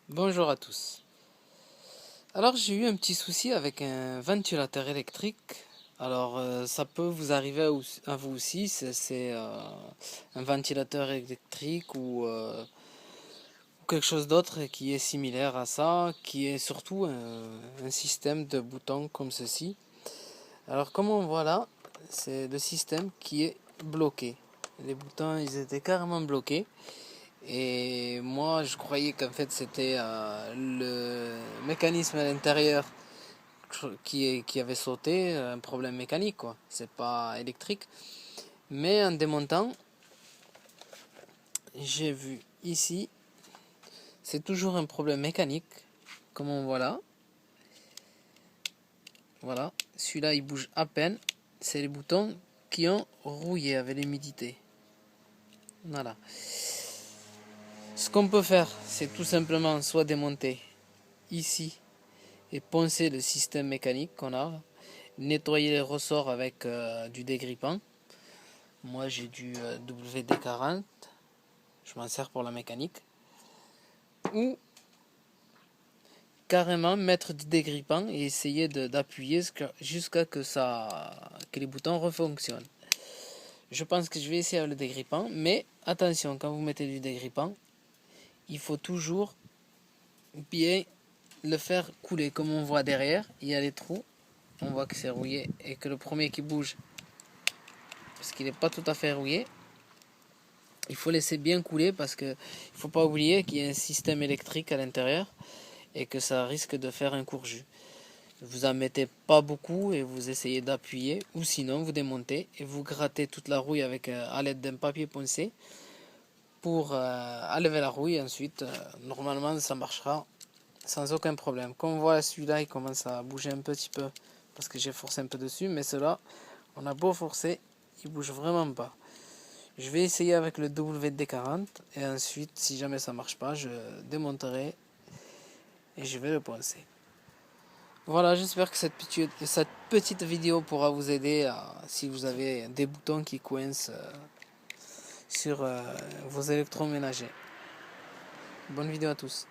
Bonjour à tous. Alors j'ai eu un petit souci avec un ventilateur électrique. Alors ça peut vous arriver à vous aussi. C'est un ventilateur électrique ou quelque chose d'autre qui est similaire à ça, qui est surtout un système de boutons comme ceci. Alors comme on voit là, c'est le système qui est bloqué. Les boutons ils étaient carrément bloqués. Et moi, je croyais qu'en fait c'était le mécanisme à l'intérieur qui avait sauté, un problème mécanique quoi. C'est pas électrique. Mais en démontant, j'ai vu ici, c'est toujours un problème mécanique, comme on voit là. Voilà, celui-là il bouge à peine. C'est les boutons qui ont rouillé avec l'humidité. Voilà. Ce qu'on peut faire, c'est tout simplement soit démonter ici et poncer le système mécanique qu'on a, nettoyer les ressorts avec du dégrippant. Moi j'ai du WD-40, je m'en sers pour la mécanique, ou carrément mettre du dégrippant et essayer d'appuyer jusqu'à que les boutons refonctionnent. Je pense que je vais essayer avec le dégrippant, mais attention, quand vous mettez du dégrippant, il faut toujours bien le faire couler. Comme on voit derrière, il y a les trous, on voit que c'est rouillé et que le premier qui bouge, parce qu'il n'est pas tout à fait rouillé, il faut laisser bien couler parce que il faut pas oublier qu'il y a un système électrique à l'intérieur et que ça risque de faire un court jus. Vous en mettez pas beaucoup et vous essayez d'appuyer, ou sinon vous démontez et vous grattez toute la rouille avec à l'aide d'un papier poncé pour enlever la rouille. Ensuite normalement ça marchera sans aucun problème. Comme on voit, celui-là il commence à bouger un petit peu parce que j'ai forcé un peu dessus, mais cela on a beau forcer, il bouge vraiment pas. Je vais essayer avec le WD-40 et ensuite si jamais ça marche pas, je démonterai et je vais le poncer. Voilà, j'espère que cette petite vidéo pourra vous aider si vous avez des boutons qui coincent sur vos électroménagers. Bonne vidéo à tous.